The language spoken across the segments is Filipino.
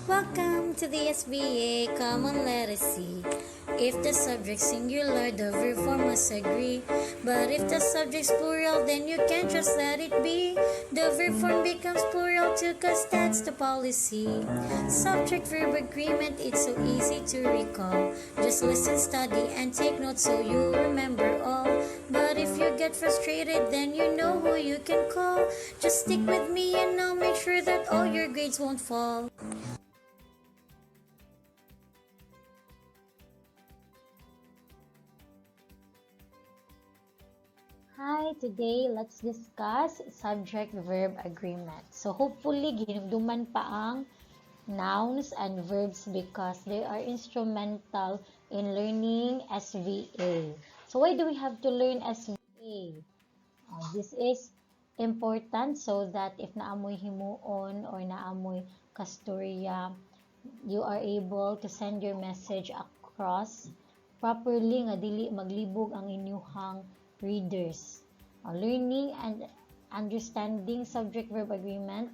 Welcome to the SBA. Come on, let us see. If the subject singular, the verb form must agree. But if the subject's plural, then you can't just let it be. The verb form becomes plural too, cause that's the policy. Subject-verb agreement, it's so easy to recall. Just listen, study, and take notes so you'll remember all. But if you get frustrated, then you know who you can call. Just stick with me and I'll make sure that all your grades won't fall. Hi, today let's discuss subject-verb agreement. So hopefully ginugduman pa ang nouns and verbs because they are instrumental in learning SVA. So why do we have to learn SVA? This is important so that if naamoy himuon or naamoy kasturya, you are able to send your message across properly nga dili maglibog ang inyuhang readers. Learning and understanding subject-verb agreement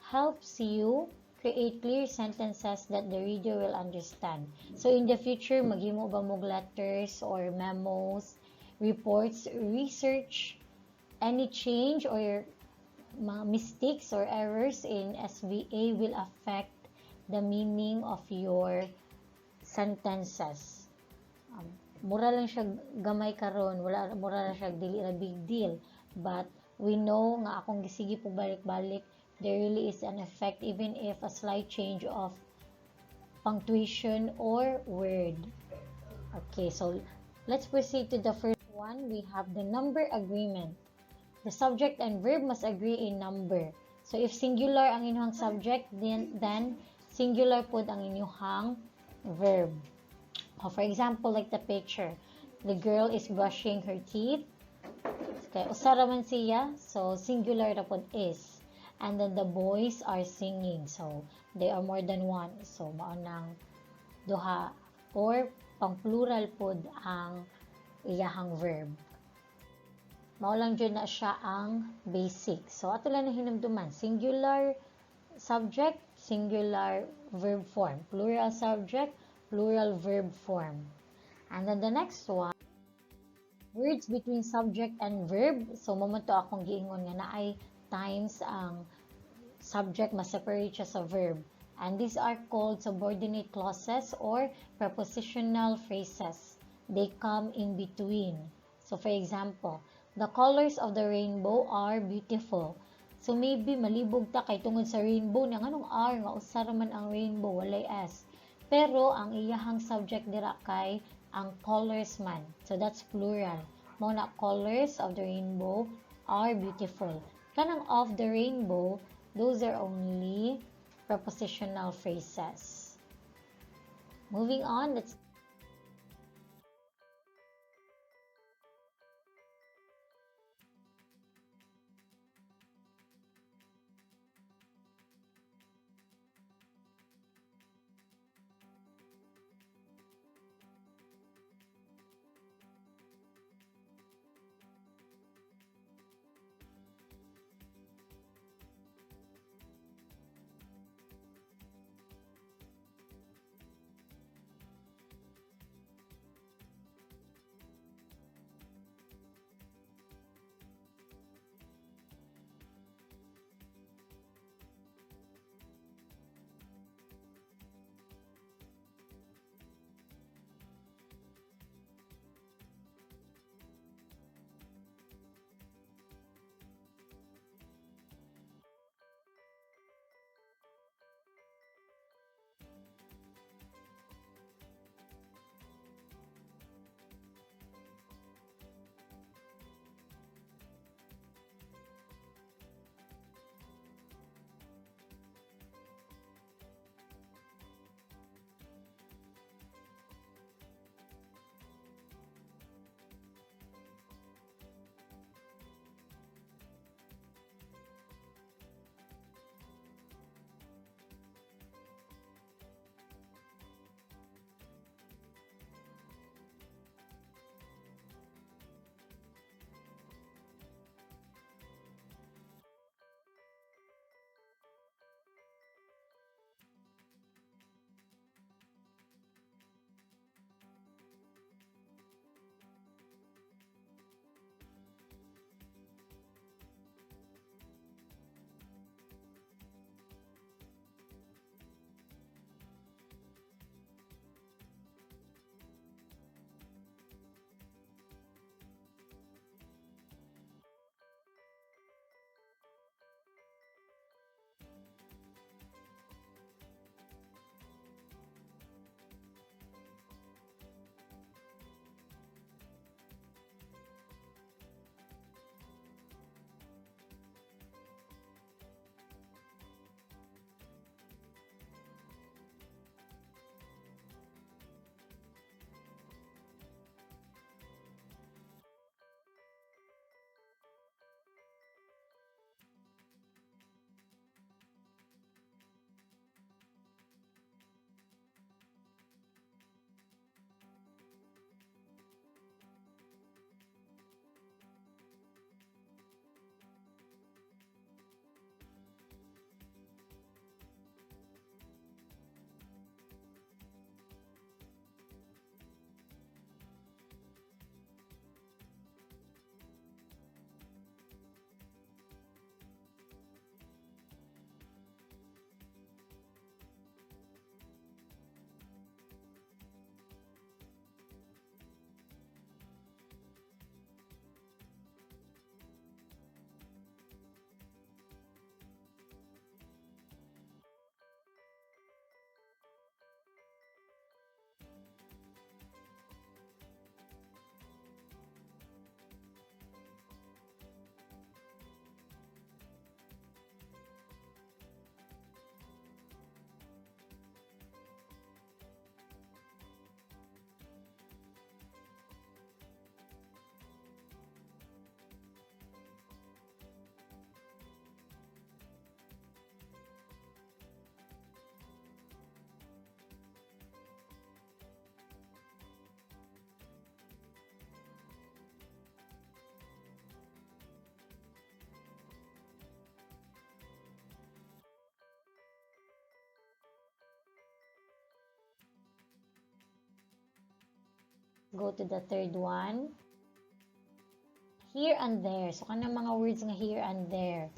helps you create clear sentences that the reader will understand. So in the future, maghimo ba mog letters or memos, reports, research, any change or mistakes or errors in SVA will affect the meaning of your sentences. Mura lang siya gamay karon, mura lang siya dili ra big deal, but we know nga akong gisigi po balik-balik, there really is an effect even if a slight change of punctuation or word. Okay, so let's proceed to the first one. We have the number agreement. The subject and verb must agree in number. So if singular ang inyong subject, then singular pod ang inyong verb. For example, like the picture, the girl is brushing her teeth. Okay, usara man siya, so singular na pod is. And then the boys are singing, so they are more than one. So maunang duha or pang plural pod ang iyahang verb. Mao lang jud na siya ang basic. So ato lang na hinumduman, singular subject, singular verb form, plural subject, plural verb form. And then the next one, words between subject and verb. So momento akong giingon nga naay times ang subject ma-separate siya sa verb. And these are called subordinate clauses or prepositional phrases. They come in between. So for example, the colors of the rainbow are beautiful. So maybe malibog ta kay tungod sa rainbow nga anong R nga usara man ang rainbow walay S. Pero ang iyahang subject dira kay ang colors man. So that's plural. Mo na colors of the rainbow are beautiful. Kanang of the rainbow, those are only prepositional phrases. Moving on, let's go to the third one. Here and there. So, kanang mga words nga here and there.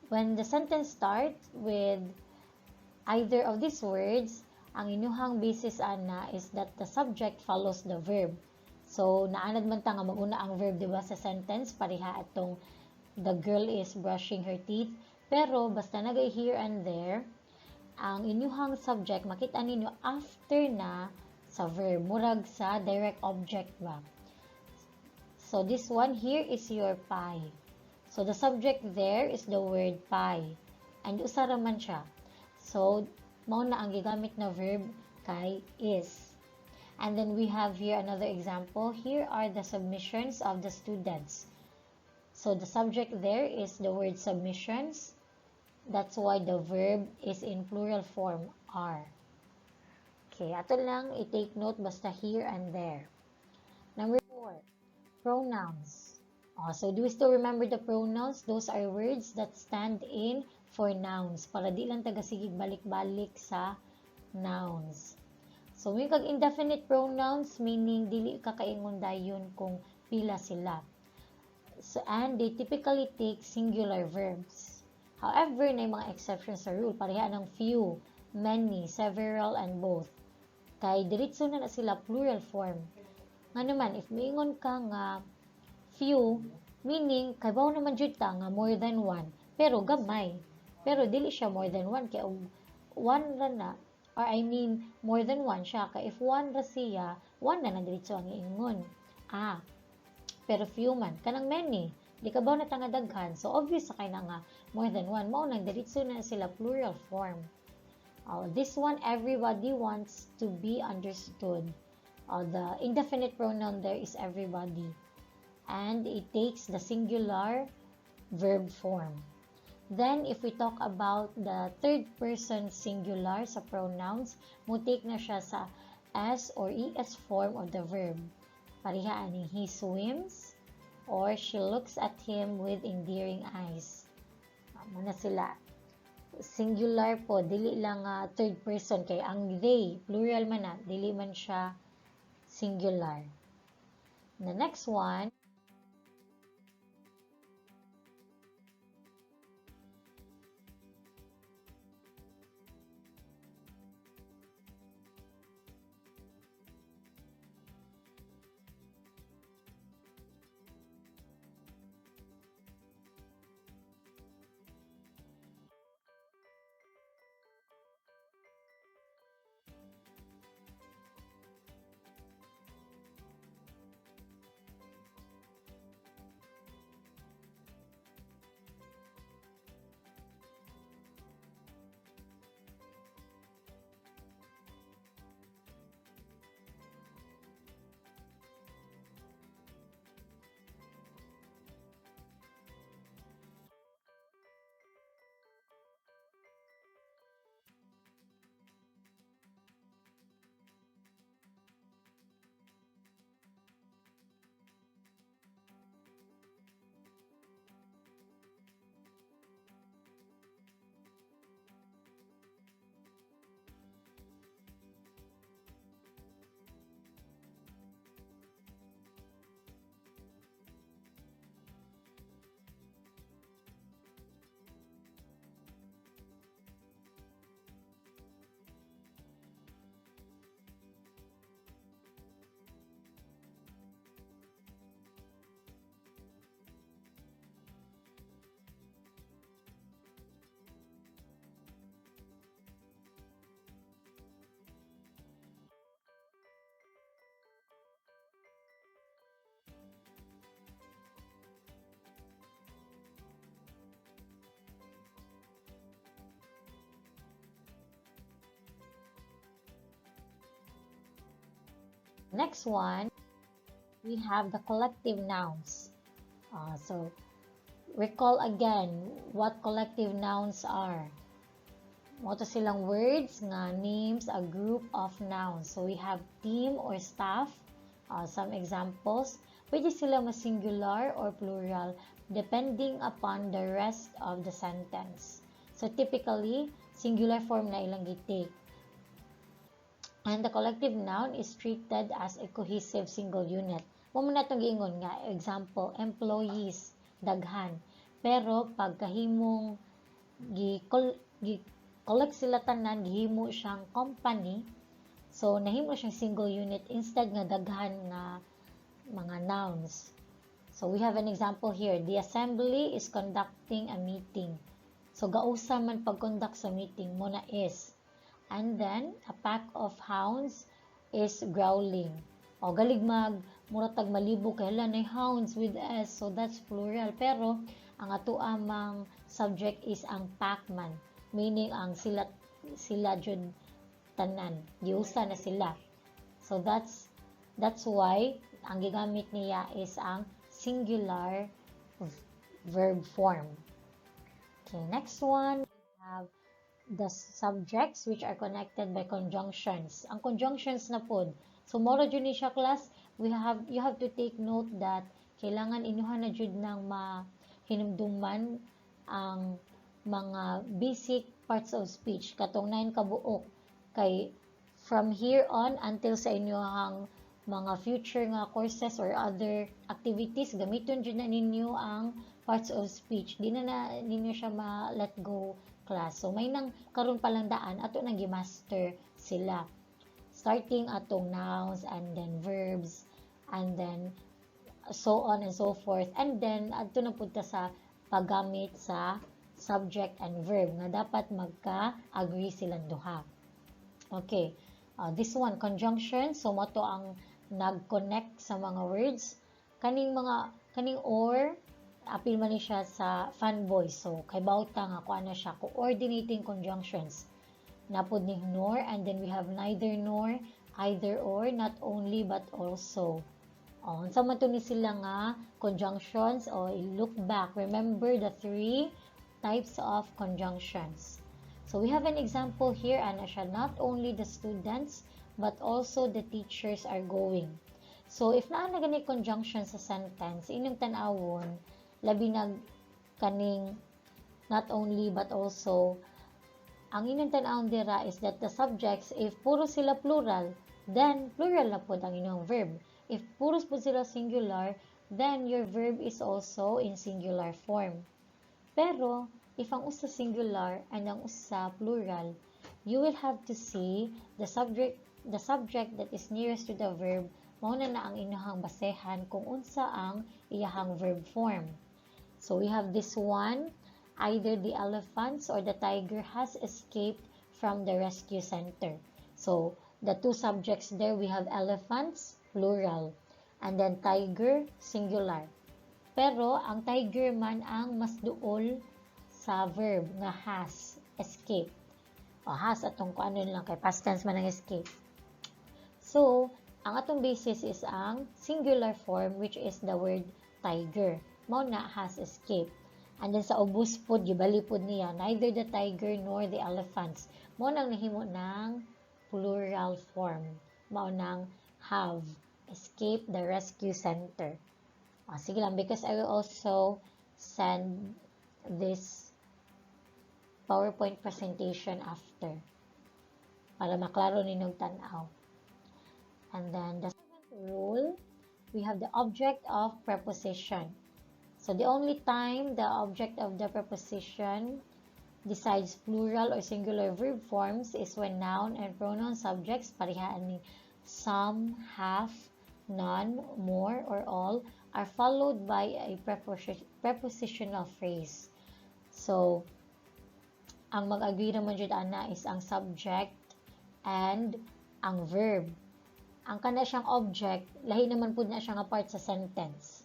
When the sentence starts with either of these words, ang inyuhang basis ana is that the subject follows the verb. So, naanad man ta nga maguna ang verb, diba, sa sentence, pareha atong the girl is brushing her teeth. Pero, basta nagay here and there, ang inyuhang subject, makita ninyo after na sa verb. Murag sa direct object ba. So, this one here is your pie. So, the subject there is the word pie. And usara man siya. So, mao na ang gigamit na verb kay is. And then we have here another example. Here are the submissions of the students. So, the subject there is the word submissions. That's why the verb is in plural form, are. Okay, ato lang i-take note basta here and there. Number 4, pronouns. So, do we still remember the pronouns? Those are words that stand in for nouns. Para di lang tagasigig balik-balik sa nouns. So, may kag-indefinite pronouns, meaning dili ka kaingon dayon kung pila sila. So, and they typically take singular verbs. However, na mga exceptions sa rule. Pareha ng few, many, several, and both. Kay diretso na sila plural form. Nga naman, if maingon ka nga few, meaning, kaybaw naman jud ta nga more than one, pero gamay. Pero dili siya more than one, kaya one ra na, or I mean, more than one siya, kaya if one ra siya, one na diretso ang iingon. Pero few man, kanang many, di ka ba na nga daghan, so obvious sa kay na nga, more than one, mao nang diretso na sila plural form. This one, everybody wants to be understood. The indefinite pronoun there is everybody. And it takes the singular verb form. Then, if we talk about the third person singular sa pronouns, mo take na siya sa S or ES form of the verb. Pareha ani, he swims or she looks at him with endearing eyes. Muna sila. Singular po, dili lang third person, kay ang they, plural man na, dili man siya singular. The next one, next one, we have the collective nouns. So, recall again what collective nouns are. Moto silang words nga names a group of nouns. So, we have team or staff. Some examples. Pwede sila singular or plural depending upon the rest of the sentence. So, typically, singular form na ilang gitake. And the collective noun is treated as a cohesive single unit. Mo na itong giingon nga, example, employees, daghan. Pero pagkahimong gi-collect sila tanan, gihimo siyang company, so nahimo siyang single unit instead nga daghan nga mga nouns. So we have an example here. The assembly is conducting a meeting. So gausa man pag-conduct sa meeting mo na is. And then a pack of hounds is growling. O galig muratag malibo kay lanay hounds with s. So that's plural. Pero ang ato amang subject is ang pack man. Meaning ang sila jud tanan. Giusa na sila. So that's why ang gigamit niya is ang singular verb form. Okay, next one, we have the subjects which are connected by conjunctions. Ang conjunctions na pod. So, moro jud ni siya class, you have to take note that kailangan inyuhan na jud nang mahinumduman ang mga basic parts of speech. Katong 9 kabuok. Kay from here on until sa inyong mga future nga courses or other activities, gamiton dyan na ninyo ang parts of speech. Di na ninyo siya ma-let go class. So, may nang karon palang daan, ato nang gi-master sila. Starting atong nouns, and then verbs, and then so on and so forth. And then, ato na punta sa paggamit sa subject and verb, nga dapat magka-agree silang duha. Okay. This one, conjunction. So, mo to ang nag-connect sa mga words. Kaning or, apil man ni siya sa fanboy. So, kay bauta nga, kung ano siya, coordinating conjunctions. Napod ni nor, and then we have neither nor, either or, not only, but also. Sa man to ni sila nga conjunctions, look back. Remember the 3 types of conjunctions. So, we have an example here, and siya, not only the students, but also the teachers are going. So, if naa na gani conjunction sa sentence, inyong tanawon, labi na kaning not only but also, ang inyong tanawon dira is that the subjects, if puro sila plural, then plural na po ang inyong verb. If puro po sila singular, then your verb is also in singular form. Pero, if ang usa singular and ang usa plural, you will have to see the subject that is nearest to the verb, mauna na ang inyong basehan kung unsa ang iyahang verb form. So we have this one, either the elephants or the tiger has escaped from the rescue center. So the 2 subjects there, we have elephants, plural, and then tiger, singular. Pero ang tiger man ang mas duol sa verb nga has, escape. Has atong kung ano lang kay past tense man ang escape. So, ang atong basis is ang singular form, which is the word tiger. Mao na has escaped. And then sa ubos pod, gibalipod niya, neither the tiger nor the elephants. Mao nang nahimo ng plural form. Mao nang have escaped the rescue center. Sige lang, because I will also send this PowerPoint presentation after para maklaro ninyong tanaw. And then the second rule, we have the object of preposition. So the only time the object of the preposition decides plural or singular verb forms is when noun and pronoun subjects, parihaan ni some, half, none, more, or all, are followed by a prepositional phrase. So, ang mag-agree naman dyan ana is ang subject and ang verb. Ang kana siyang object, lahi naman po na siya nga part sa sentence.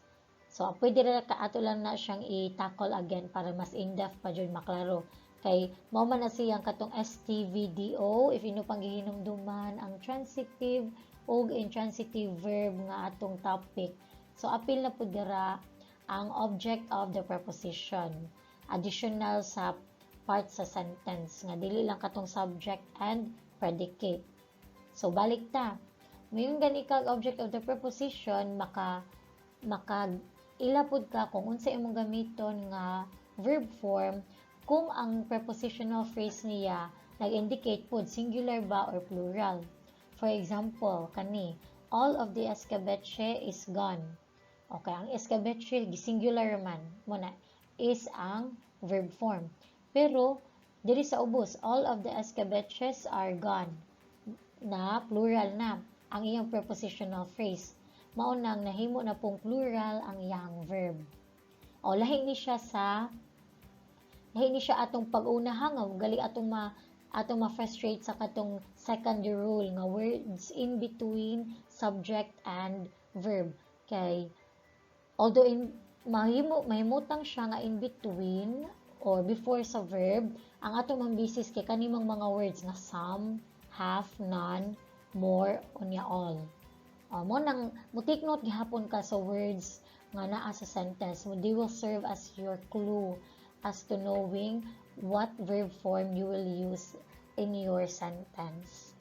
So, pwede rin ato lang na siyang i-tackle again para mas in-depth pa dyan maklaro. Kay, mao man na siyang katong STVDO, if ino pang gihinumduman ang transitive o intransitive verb nga atong topic. So, apil na po dira ang object of the preposition. Additional sa part sa sentence nga dili lang katong subject and predicate. So, balik ta. Mayong gani kag object of the preposition, ilapod ka kung unsa imong gamiton nga verb form kung ang prepositional phrase niya nag-indicate pod singular ba or plural. For example, kani, all of the escabeche is gone. Okay, ang escabeche, singular man, muna, is ang verb form. Pero, diri sa ubos, all of the escabeches are gone. Na plural na ang iyang prepositional phrase. Maunang nahimo na pong plural ang iyang verb. O, lahi ni siya atong pag-una hangaw, gali atong ma-frustrate sa katong second rule nga words in between subject and verb. Kay, although mahimutang siya nga in between or before sa verb, ang atong mambisis kay kanimang mga words nga some, half, none, more, unya all. Mo nang mo take note gihapon ka sa words nga naa sa sentence. They will serve as your clue as to knowing what verb form you will use in your sentence.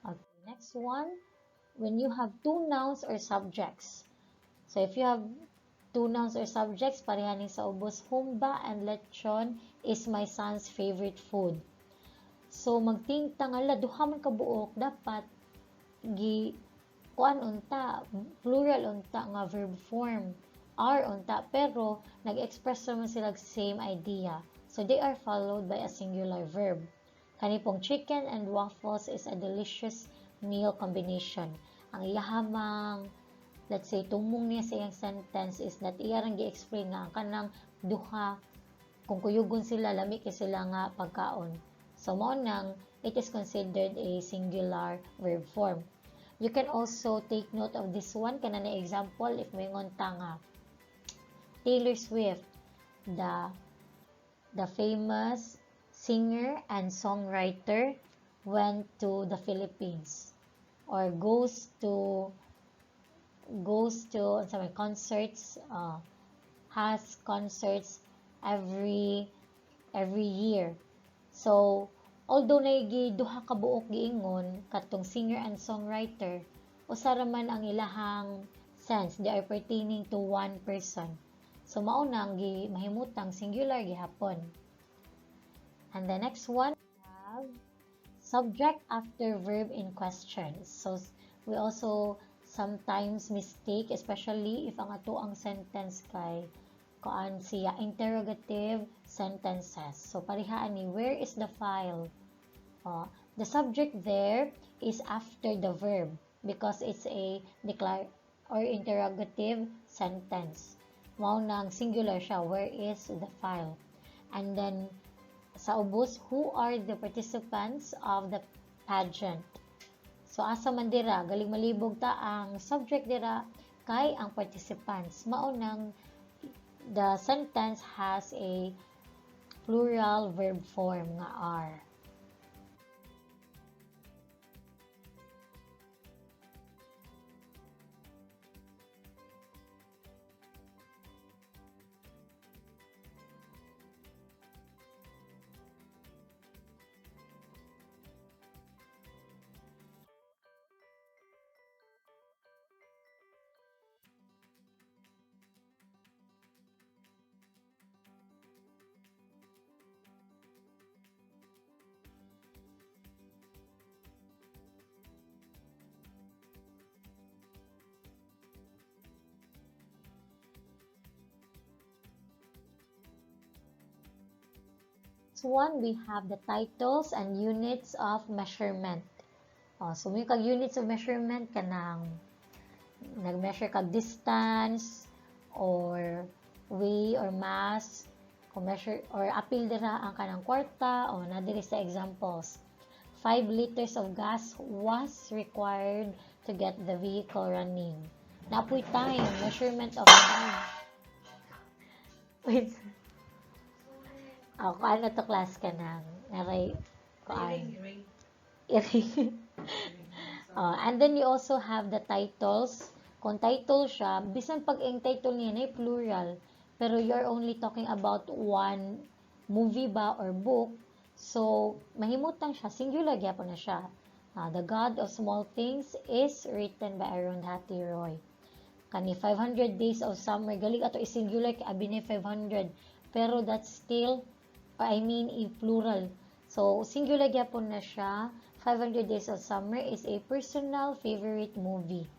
Okay, next one, when you have two nouns or subjects. So if you have two nouns or subjects, parehanin sa ubos, humba and lechon is my son's favorite food. So magting tangala, duha man kabuok, dapat kuan unta, plural unta nga verb form, are unta, pero nag-express naman sila same idea. So they are followed by a singular verb. Kanipong chicken and waffles is a delicious meal combination. Ang iyahamang, let's say, tumong niya sa iyang sentence is that iyarang gi-explain nga kanang duha, kung kuyugon sila, lami kay sila nga pagkaon. So, mao nang, it is considered a singular verb form. You can also take note of this one, kana na example, if may ngonta nga, Taylor Swift, the famous singer and songwriter went to the Philippines or goes to concerts, has concerts every year. So although naigi duha ka buok giingon katong singer and songwriter, usara man ang ilahang sense, they are pertaining to one person. So mao nang mahimutang singular gihapon. And the next one, we have subject after verb in questions. So, we also sometimes mistake, especially if ang ato ang sentence kay kuan siya interrogative sentences. So, parihaan ni, where is the file? The subject there is after the verb because it's a interrogative sentence. Mao nang singular siya, where is the file? And then, sa ubos, who are the participants of the pageant? So, asa man dira, galing malibog ta ang subject dira kay ang participants. Maunang, the sentence has a plural verb form nga are. next one, we have the titles and units of measurement. So may kag units of measurement kanang nag-measure kag distance or weigh or mass kung measure or apil dira ang kanang kwarta o na diri sa examples. 5 liters of gas was required to get the vehicle running. Napoy time, measurement of time. Wait. Kuan na to class ka nang. Naray, kuan. Iring. And then you also have the titles. Kung title siya, bisan pag ang title niya ay plural, pero you're only talking about one movie ba or book, so mahimutang siya, singular gyapon na siya. The God of Small Things is written by Arundhati Roy. Kani 500 Days of Summer, galing ato is-singular kay abi ni 500, pero that's still, plural. So, singular gyapon na siya. 500 Days of Summer is a personal favorite movie.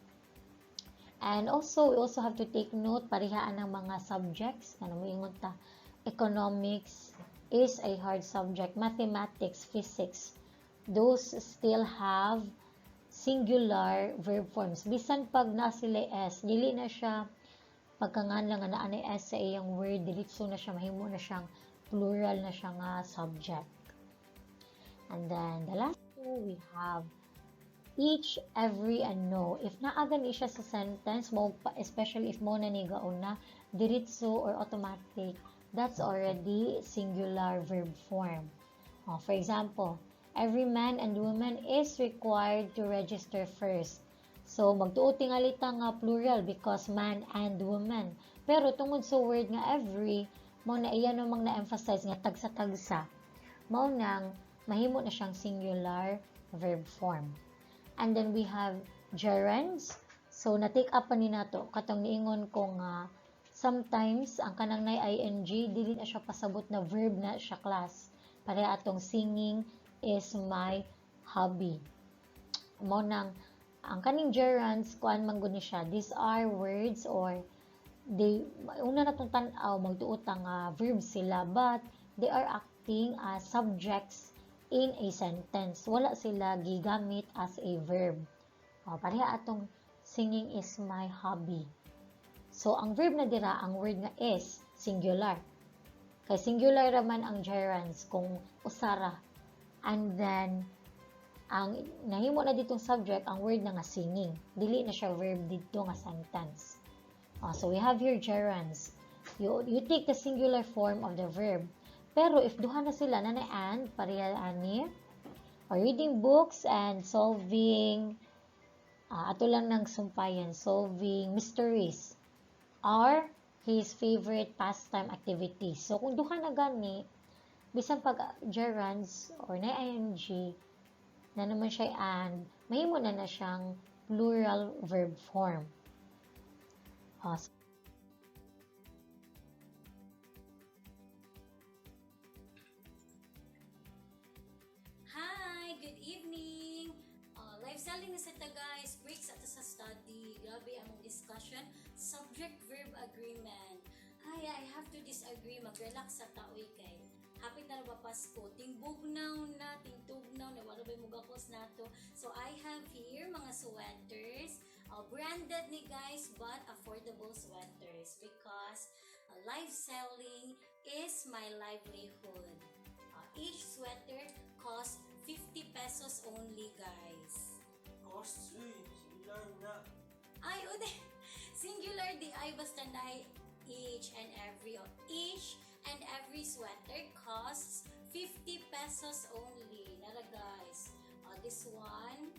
And also, we also have to take note, parihaan ng mga subjects. Ano mo ingon ta? Economics is a hard subject. Mathematics, physics, those still have singular verb forms. Bisan pag na sila S, dili na siya pagkangan lang na anay S sa iyang word, dilitso na siya, mahimo na siyang plural na siya nga subject. And then, the last two, we have each, every, and no. If naagan siya sa sentence, especially if mo na ni gauna, diritso or automatic, that's already singular verb form. For example, every man and woman is required to register first. So, magtuo tingali ta nga plural because man and woman. Pero tungod sa word nga every, mo na iyan namang na-emphasize nga tagsa-tagsa. Mo nang mahimo na siyang singular verb form. And then we have gerunds. So, na-take up pa ni nato. Katong niingon ko nga, sometimes, ang kanang na ing, dili na siya pasabot na verb na siya class. Para atong singing is my hobby. Mo nang, ang kaning gerunds, kuan man gud ni siya. These are words or una na itong tanaw, magtuotang verbs sila, but they are acting as subjects in a sentence. Wala sila gigamit as a verb. Pareha atong singing is my hobby. So, ang verb na dira, ang word nga is singular. Kay singular raman ang gerunds kung usara. And then, ang nahimo na ditong subject, ang word na nga singing. Dili na siya verb dito nga sentence. So, we have here gerunds. You take the singular form of the verb. Pero if duha na sila na and pareha ani or reading books and solving ato lang ng sumpayan, solving mysteries are his favorite pastime activities. So kung duha na gani, bisan pag gerunds or na ing na naman siya and, mahimo na siyang plural verb form. Good evening! Live selling na sa ta guys, breaks ato sa study. Grabe ang discussion. Subject-Verb Agreement. I have to disagree. Mag-relax sa taoy kay. Hapit na ba Pasko? Tingbugnaw na, tingtugnaw na, wala ba yung mugakos na to. So I have here mga sweaters. Branded ni guys, but affordable sweaters because live selling is my livelihood. Each sweater costs 50 pesos only, guys. Costs? Singular na. Ay, ude. Singular di ay basta na each and every sweater costs 50 pesos only. Nara, guys. This one,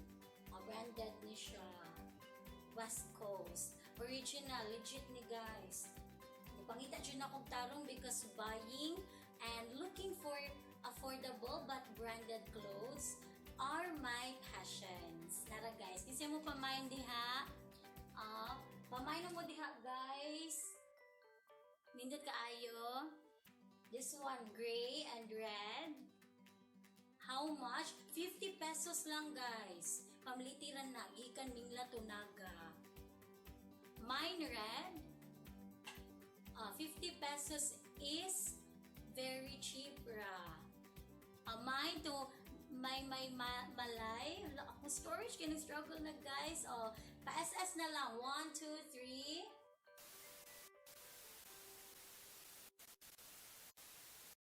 branded ni siya. West Coast. Original, legit ni guys. Pangita dyan akong tarong because buying and looking for affordable but branded clothes are my passions. Tara guys, kasi mo pamain diha. Pamain mo diha guys. Nindot kaayo. This one, gray and red. How much? 50 pesos lang guys. Pamlitiran na, gikan Mingla to Naga. Mine red. 50 pesos is very cheap ra. Mine to malay. Ako storage kini struggle na guys. Pa-SS na lang. 1, 2,